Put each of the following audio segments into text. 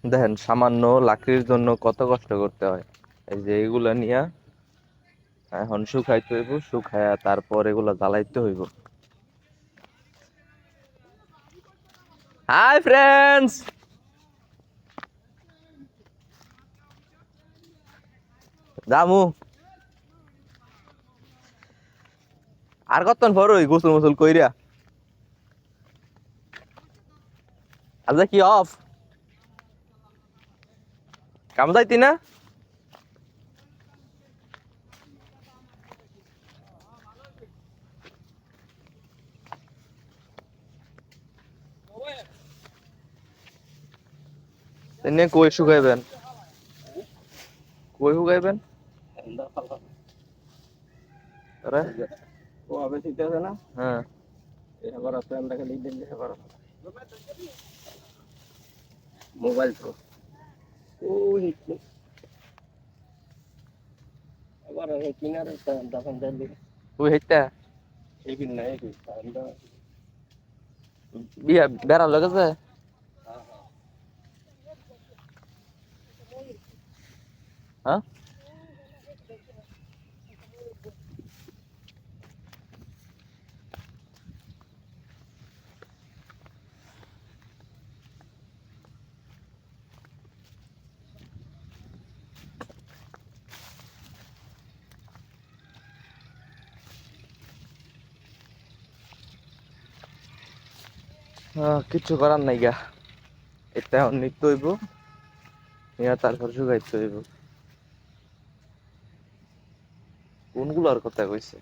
দেখেন সামান্য লাকড়ির জন্য কত কষ্ট করতে হয়। এই যে এগুলা নিয়ে এখন শুকাইতে হইব, শুকায়া তারপর এগুলা জ্বালাইতে হইব। হাই ফ্রেন্ডস, জামু আর কতক্ষণ পর ওই গোসল মোসল কইরা আজ কি অফ কাম যাইতি না? এনে কই শুকাইবেন, কই শুকাইবেন? আরে ও আবে শীত আছে না, হ্যাঁ এবার আছে আমরা খালি দিন এবার মোবাইল তো ও হিট এবার কিনারে দাফন দিলি ওই হেইটা এই বিন নাই কি আমরা বিয়া বেড়া লাগেছে। হ্যাঁ কিচ্ছু করার নাই গা, এটা এখন নিতে হইব, নিয়ে তারপর শুকাইতে হইব। কোনগুলোর কথা কইছে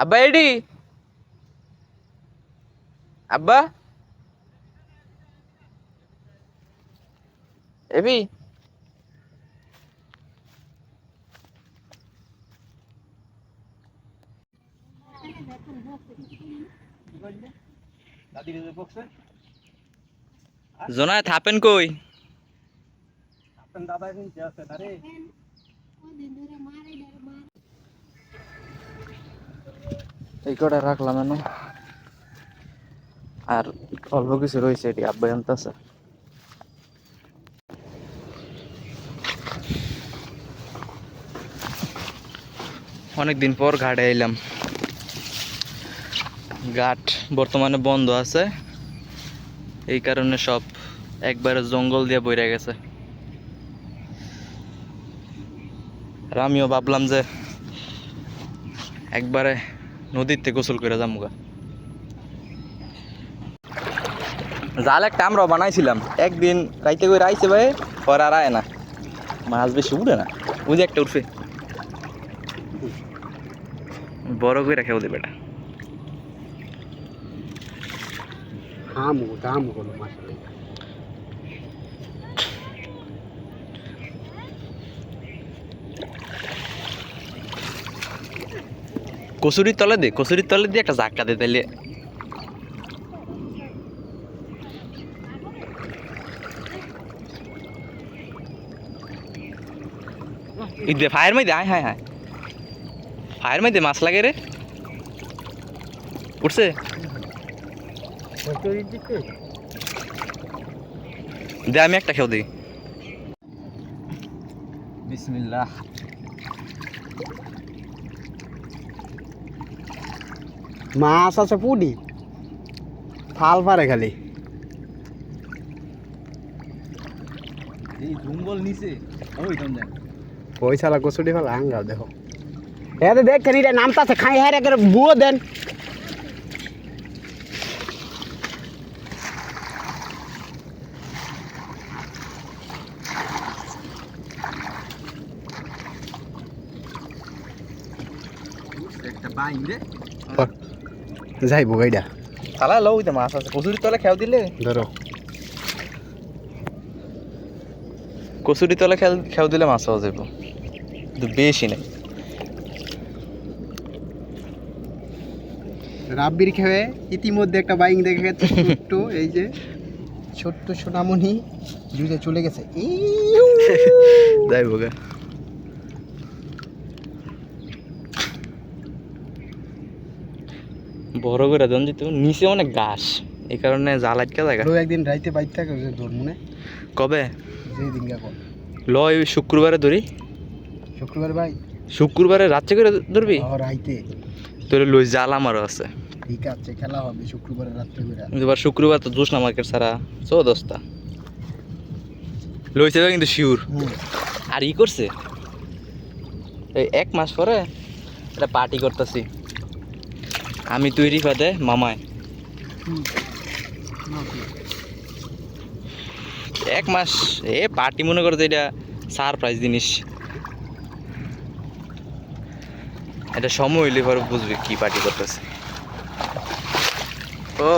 আব্বা? এডি আব্বা, এবি জোনায় থাপেন কই? দাদা কিনতে আছে আরে এই কটা রাখলাম এনো, আর অল্প কিছু রয়েছে, এটি আব্বাই আনতেছে। অনেকদিন পর ঘাটে এলাম। ঘাট বর্তমানে বন্ধ আছে, এই কারণে সব একবারে জঙ্গল দিয়ে বইরা গেছে। আর আমিও ভাবলাম যে একবারে নদীতে গোসল করে যামুগা। জাল একটা আমরাও বানাইছিলাম, একদিন রাইতে করে আইছে ভাই, পর আর আয় না, মাছ বেশি উঠে না। ওই যে একটা উঠবে, বড় করে রেখে ওদের বেটা। দাম হলো মাসালে কচুরির তলে দে, কচুরির তলে দিয়ে একটা ধাক্কা দে, তাইলে দে ফায়ার মাই দে। হায় হায় হায়, ফায়ার মাই দে, মাছ লাগে রে। উঠছে, দে আমি একটা খেও দিই। বিসমিল্লাহ। মাছ আছে পুডি ফাল পারে খালি এই জঙ্গল নিচে ওই দম দেখ, পয়সালা কচুটি ফেলা আঙ্গাল দেখো এতে দেখেন এটা নামতাছে খাই হারে করে বুয়ো দেন একটা বাইন রে যাইবো গাইডা তালা লও, ওইতে মাছ আছে। কচুরির তলে খেও দিলে, ধরো কচুরির তলে খেও দিলে মাছ পাওয়া যাবে, কিন্তু বেশি নেই। রাব্বির খেয়ে ইতিমধ্যে একটা বাইং দেখে গেছে ছোট্ট, এই যে ছোট্ট সোনামণি দুইটা চলে গেছে যাইবো গা। বড় করে দেন যেত, নিচে অনেক ঘাস। এই কারণে জাল আটকে জায়গা। লো একদিন রাইতে বাইর থাকে যে ধর্মনে কবে যেই দিন গা ল এই শুক্রবারে ধরি, শুক্রবার ভাই শুক্রবারে রাত্রে করে ধরবি রাইতে তোর লই জাল আমারও আছে। ঠিক আছে খেলা হবে শুক্রবার রাত্রে করে এবার শুক্রবার তো জোসনা মার্কেট ছাড়া 14টা লইছে কিন্তু শিওর। আর ই করছে এই 1 মাস পরে একটা পার্টি করতেছি আমি, তুই, রিফাতে, মামায়। 1 মাস এ পার্টি মনে করে যে এটা সারপ্রাইজ জিনিস, এটা সময় হইলে পরে বুঝবি কি পার্টি করতেছে। ও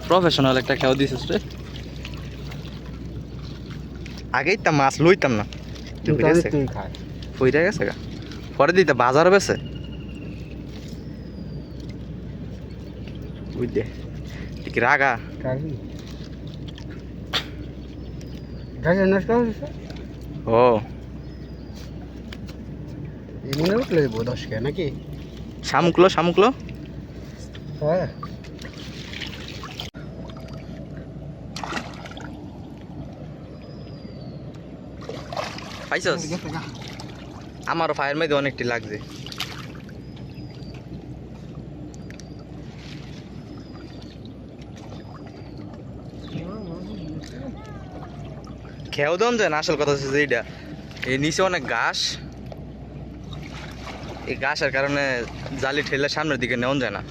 প্রফেশনাল একটা খেয়াও দিছিস রে। আগেই তা মাছ লইতাম না, হইরা গেছে গা পরে দিতে বাজার বেছে বুঝতে ঠিক রাগা ও মনে উঠলে 10 কে নাকি শামুকলো শামুকলো হ্যাঁ পাইছস? আমারও ফায়ার মধ্যে অনেকটি লাগছে। খেয়েও দেন যায় না, আসল কথা হচ্ছে যে এইটা এই নিচে অনেক ঘাস, এই ঘাসের কারণে জালি ঠেলে সামনের দিকে নেওয়া যায় না।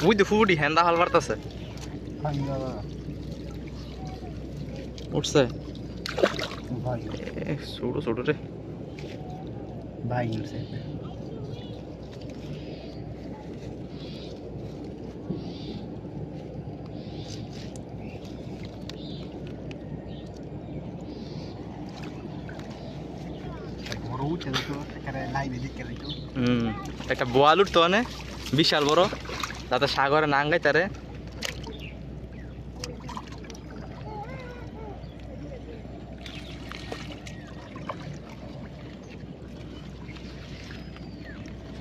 বুঝতে ফুটি হ্যান্ডা হাল বাড়তেছে উঠছে ছোট ছোট রে ভাই উঠছে একটা বোয়াল উঠতো মানে বিশাল বড়, যাতে সাগরে নাঙ্গাই তারে।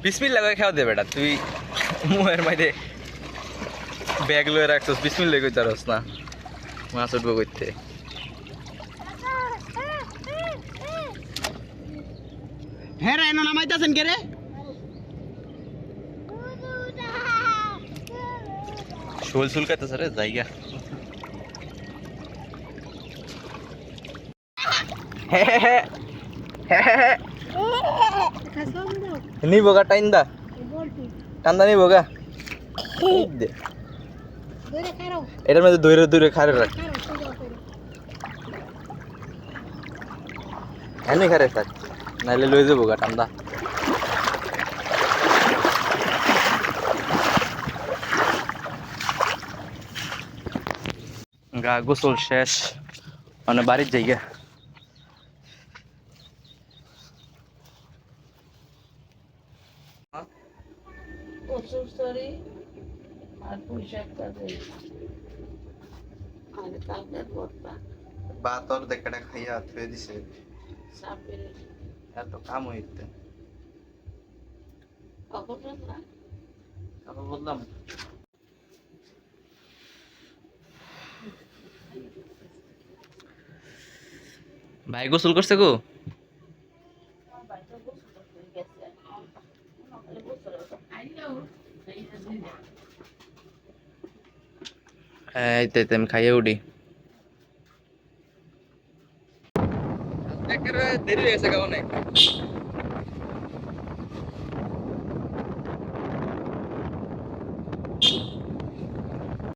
বিসমিল্লাহ করে খাওয়া দে বেটা, তুই মুহের মাঝে ব্যাগ লয়ে রাখছস, বিসমিল্লাহ কইতে পারস না মাছ উঠবো করতে। হ্যাঁ রে নামাইতাছেন কে রে শোল চুলকাইতেছে রে জায়গা। নিবো গা টাইন দা টান্দা নিবো গা এটার মধ্যে দূরে দূরে খারে রাখ, এমনি খারে থাক নাইলে লই যাবো গা টান্দা। গা গোসল শেষ মানে বাড়ির জায়গা। বাতর দেখাটা খাইয়া থুয়ে দিছে এত কাম হইতে বললাম। ভাই গোসল করছে গো? এই তো আমি খাইয়ে উঠি। দেরি হয়েছে কেমন